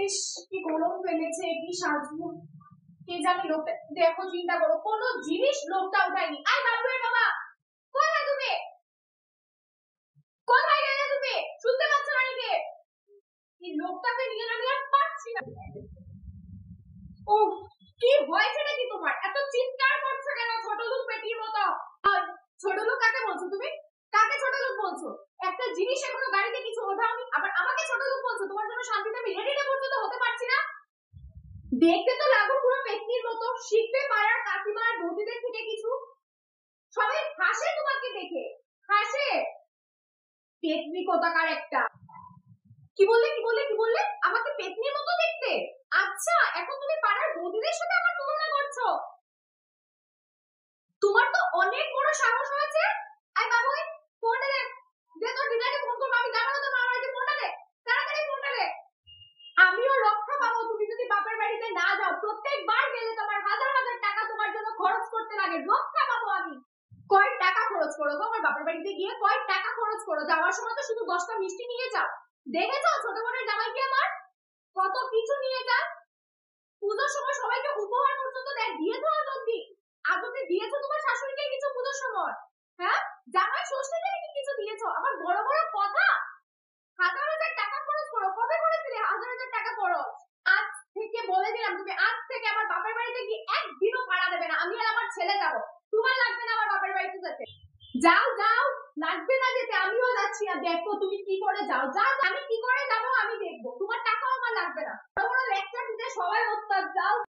ইস, কি গরম ফেলেছে, কি সাজবো কে জানে। লোকটা দেখো, চিন্তা করো, কোনো জিনিস লোকটা উঠায়নি। আই বাবুরে বাবা, কোথায় তুমি? কোথায় গেলে তুমি? শুনতে পাচ্ছ না নাকি? এই লোকটাকে নিয়ে আমি আর পারছি না। ও, কি হয়েছে নাকি তোমার? এত চিৎকার করছো কেন ছোট লোক পেটির মতো? ছোট লোক কাকে বলছো তুমি? কাকে ছোট লোক বলছো? একটা জিনিস এখনো গাড়িতে কিছু ওঠাওনি, আবার আমাকে ছোট লোক বলছো? তোমার জন্য শান্তিতে আমি রেডিটা পর্যন্ত হতে পারছি না। দেখতে তো লাগো পুরো পেটনির মতো। শিখবে পাড়ার কাকিমা আর বৌদিদের থেকে কিছু। সবাই হাসে তোমাকে দেখে, হাসে। পেটনি কোথাকার একটা। কি বললে আমাকে পেটনির মতো দেখতে? আচ্ছা, এখন তুমি পাড়ার বৌদিদের সাথে আমার তুলনা করছো? তোমার তো অনেক বড় সাহস হয়েছে। আই বাবুই, ফোনটা দে। দে তোর দিদাকে ফোন করবো, আমি যাবো না তোর মামার বাড়িতে। ফোনটা দে, তাড়াতাড়ি ফোনটা দে। আমিও রক্ষা পাবো তুমি যদি বাপের বাড়িতে না যাও। প্রত্যেকবার গেলে তোমার হাজার হাজার টাকা তোমার জন্য খরচ করতে লাগে, রক্ষা পাবো আমি। কয় টাকা খরচ করো গো আমার বাপের বাড়িতে গিয়ে? কয় টাকা খরচ করো? যাওয়ার সময় তো শুধু 10টা মিষ্টি নিয়ে যাও। দেখেছো ছোট বোনের জামাইকে আমার কত কিছু নিয়ে যায়? পুজোর সময় সবাইকে উপহার পর্যন্ত দেয়। দিয়েছো আজ অব্দি? আজ অব্দি দিয়েছো তোমার শাশুড়িকে কিছু পুজোর সময়? হ্যাঁ, জামাই ষষ্ঠীতে নাকি কিছু দিয়েছো? আমার বড় বড় কথা। হাজার হাজার টাকা খরচ করো। কবে করেছিলে হাজার হাজার টাকা খরচ? আজ থেকে বলে দিলাম, তুমি আজ থেকে আমার বাপের বাড়িতে কি একদিনও ভাড়া দেবে না। আমি আর আমার ছেলে যাবো। তোমার লাগবে না আমার বাপের বাড়িতে যেতে। যাও যাও, লাগবে না যেতে। আমিও যাচ্ছি না। দেখো তুমি কি করে যাও। যাও, আমি কি করে যাবো আমি দেখবো। তোমার টাকাও আমার লাগবে না। বড় বড় লেকচার দিতে সবাই ওস্তাদ। যাও।